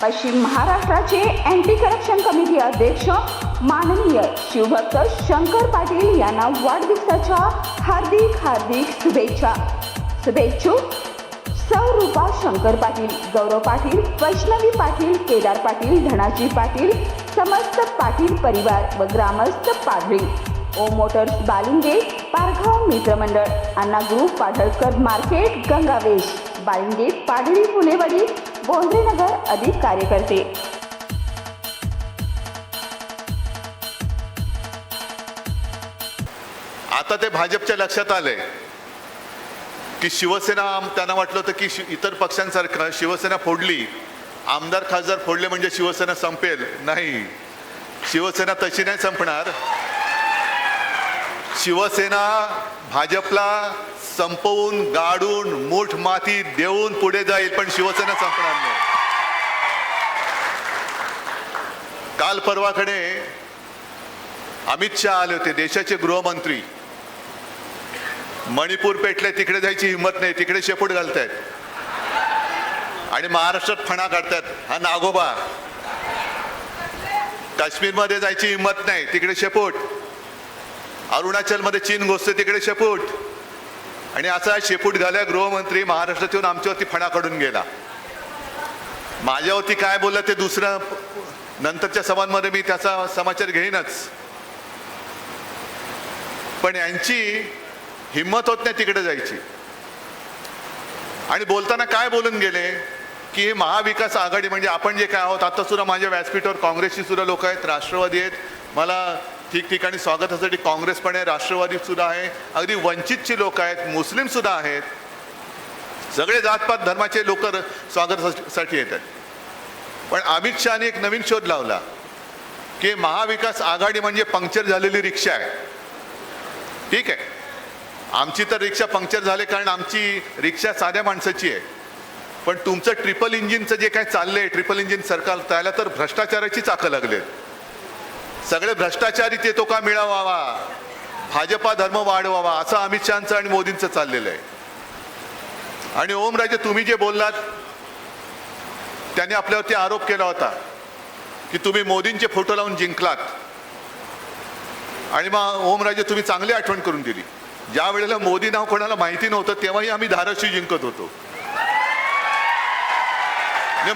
पश्चिम महाराष्ट्राचे anti corruption committee अध्यक्ष माननीय शिवभक्त शंकर पाटील यांना वाढदिवसाच्या हार्दिक शुभेच्छा। शुभेच्छुक सौ रूपा शंकर पाटील, गौरव पाटील, वैष्णवी पाटील, केदार पाटील, धनाजी पाटील, समस्त पाटील परिवार व ग्रामस्थ पाडळी, ओम मोटर्स बालिंगे, पारगाव मित्रमंडळ, अण्णा ग्रुप पाडळकर मार्केट, गंगावेश, बालिंगे, पाडळी, फुलेवाडी, बोंद्रेनगर अधिक कार्यकर्ते। आता ते भाजपच्या लक्षात आले की शिवसेना, त्यांना वाटलं होतं की इतर पक्षांसारखं शिवसेना फोडली, आमदार खासदार फोडले म्हणजे शिवसेना संपेल. नाही, शिवसेना तशी नाही संपणार. शिवसेना भाजपला संपवून, गाडून, मूठ माती देऊन पुढे जाईल, पण शिवसेना संपणार नाही. काल परवाकडे अमित शहा आले होते, देशाचे गृहमंत्री. मणिपूर पेटले, तिकडे जायची हिंमत नाही, तिकडे शेपूट घालतायत आणि महाराष्ट्रात फणा काढतात. हा नागोबा. काश्मीरमध्ये जायची हिंमत नाही, तिकडे शेपूट. अरुणाचलमध्ये चीन घुसते, तिकडे शेपूट. आणि असा शेपूट घाल्या गृहमंत्री महाराष्ट्रात येऊन आमच्यावरती फणा काढून गेला. माझ्यावरती काय बोलला ते दुसरं नंतरच्या सभांमध्ये मी त्याचा समाचार घेईनच. पण यांची हिम्मत होत नाही तिकडे जायची. आणि बोलताना काय बोलून गेले की महाविकास आघाडी म्हणजे आपण जे काय आहोत. आता सुद्धा माझ्या व्यासपीठावर काँग्रेसची सुद्धा लोक आहेत, राष्ट्रवादी आहेत, मला ठिकठिकाणी स्वागतासाठी काँग्रेस पण आहे, राष्ट्रवादी सुद्धा आहे, अगदी वंचितची लोक आहेत, मुस्लिम सुद्धा आहेत, सगळे जातपात धर्माचे लोक स्वागतासाठी येतात. पण अमित शहाने एक नवीन शोध लावला की महाविकास आघाडी म्हणजे पंक्चर झालेली रिक्षा आहे. ठीक आहे, आमची तर रिक्षा पंक्चर झाले कारण आमची रिक्षा साध्या माणसाची आहे. पण तुमचं ट्रिपल इंजिनचं जे काय चाललंय, ट्रिपल इंजिन सरकार, त्याला तर भ्रष्टाचाराची चाकं लागलेत. सगळे भ्रष्टाचारी ते तो का मिळवावा, भाजपा धर्म वाढवावा, असं अमित शहांचं आणि मोदींचं चाललेलं आहे. आणि ओमराजे, तुम्ही जे बोललात त्यांनी आपल्यावरती आरोप केला होता की तुम्ही मोदींचे फोटो लावून जिंकलात. आणि मग ओमराजे, तुम्ही चांगली आठवण करून दिली. ज्या वेळेला मोदी नाव कोणाला माहिती नव्हतं तेव्हाही आम्ही धाराशिव जिंकत होतो.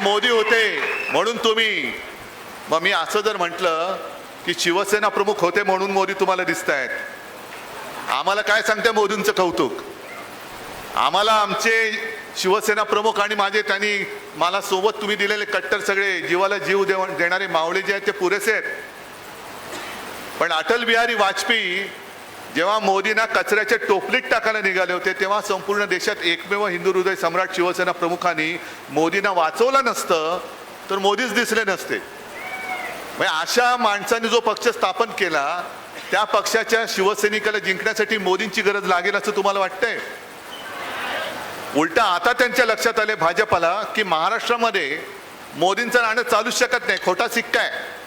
मोदी होते म्हणून तुम्ही. मग मी असं जर म्हटलं की शिवसेना प्रमुख होते म्हणून मोदी तुम्हाला दिसत आहेत, आम्हाला काय सांगते मोदींचं कौतुक. आम्हाला आमचे शिवसेना प्रमुख आणि माझे त्यांनी मला सोबत तुम्ही दिलेले कट्टर सगळे जीवाला जीव देणारे मावळे जे आहेत ते पुरेसे आहेत. पण अटल बिहारी वाजपेयी जेव्हा मोदींना कचऱ्याच्या टोपलीत टाकायला निघाले होते तेव्हा संपूर्ण देशात एकमेव हिंदू हृदय सम्राट शिवसेना प्रमुखांनी मोदींना वाचवलं नसतं तर मोदीच दिसले नसते. म्हणजे अशा माणसांनी जो पक्ष स्थापन केला त्या पक्षाच्या शिवसैनिकाला जिंकण्यासाठी मोदींची गरज लागेल असं तुम्हाला वाटतंय? उलटा आता त्यांच्या लक्षात आले भाजपाला की महाराष्ट्रामध्ये मोदींचं नाणं चालूच शकत नाही, खोटा सिक्का आहे.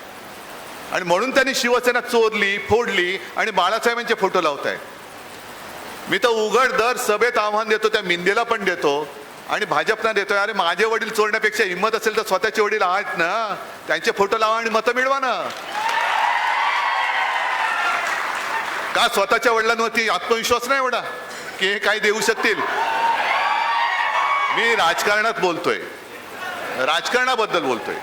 आणि म्हणून त्यांनी शिवसेना चोरली, फोडली आणि बाळासाहेबांचे फोटो लावत आहे. मी तर उघड दर सभेत आव्हान देतो, त्या मिंदेला पण देतो आणि भाजपना देतोय, अरे माझे वडील चोरण्यापेक्षा हिंमत असेल तर स्वतःचे वडील आहेत ना, त्यांचे फोटो लावा आणि मतं मिळवा ना. का स्वतःच्या वडिलांवरती आत्मविश्वास नाही एवढा की हे काय देऊ शकतील? मी राजकारणात बोलतोय, राजकारणाबद्दल बोलतोय.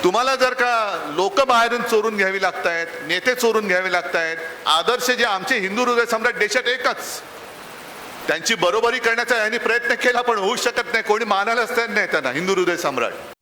तुम्हाला जर का लोक बाहेरून चोरून घ्यावी लागतायत, नेते चोरून घ्यावे लागतायत, आदर्श जे आमचे हिंदू हृदय सम्राट देशात एकच, त्यांची बरोबरी करण्याचा यांनी प्रयत्न केला पण होऊ शकत नाही. कोणी मानायलाच नाही त्यांना हिंदू हृदय सम्राट.